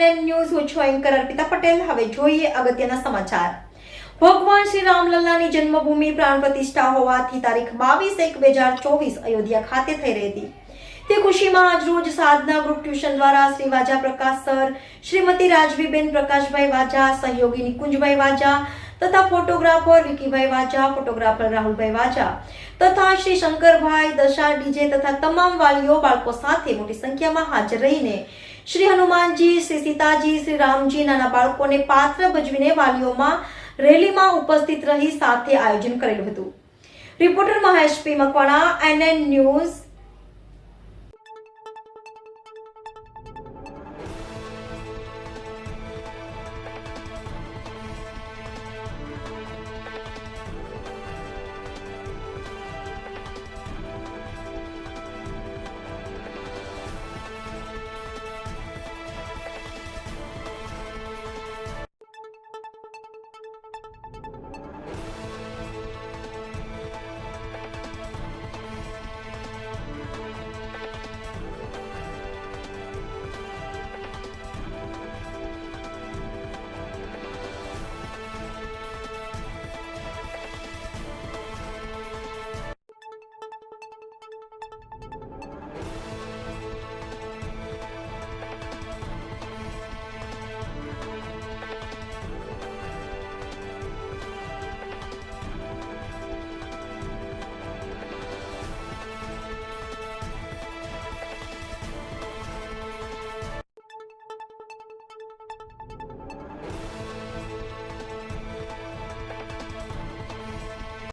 NN news હું છું anchor Arpita Patel. હવે જોઈએ અગત્યના સમાચાર। ભગવાન શ્રી રામલલ્લાની જન્મભૂમિ પ્રાણ પ્રતિષ્ઠા હોવાથી તારીખ 22/1/2024 અયોધ્યા ખાતે થઈ રહી હતી। તે ખુશીમાં આજરોજ સાધના ગ્રુપ ટ્યુશન દ્વારા શ્રી વાજા પ્રકાશ સર, શ્રીમતી રાજવીબેન પ્રકાશભાઈ વાજા, સહયોગી નિકુંજભાઈ વાજા તથા ફોટોગ્રાફર વિકીભાઈ વાજા, ફોટોગ્રાફર રાહુલભાઈ વાજા તથા શ્રી શંકરભાઈ દશા ડીજે તથા તમામ વાલીઓ બાળકો સાથે મોટી સંખ્યામાં હાજર રહીને શ્રી હનુમાનજી, શ્રી સીતાજી, શ્રી રામજી નાના બાળકોને પાત્ર ભજવીને વાલીઓમાં રેલીમાં ઉપસ્થિત રહી સાથે આયોજન કરેલું હતું। રિપોર્ટર મહેશ પી મકવાણા, એનએન ન્યૂઝ।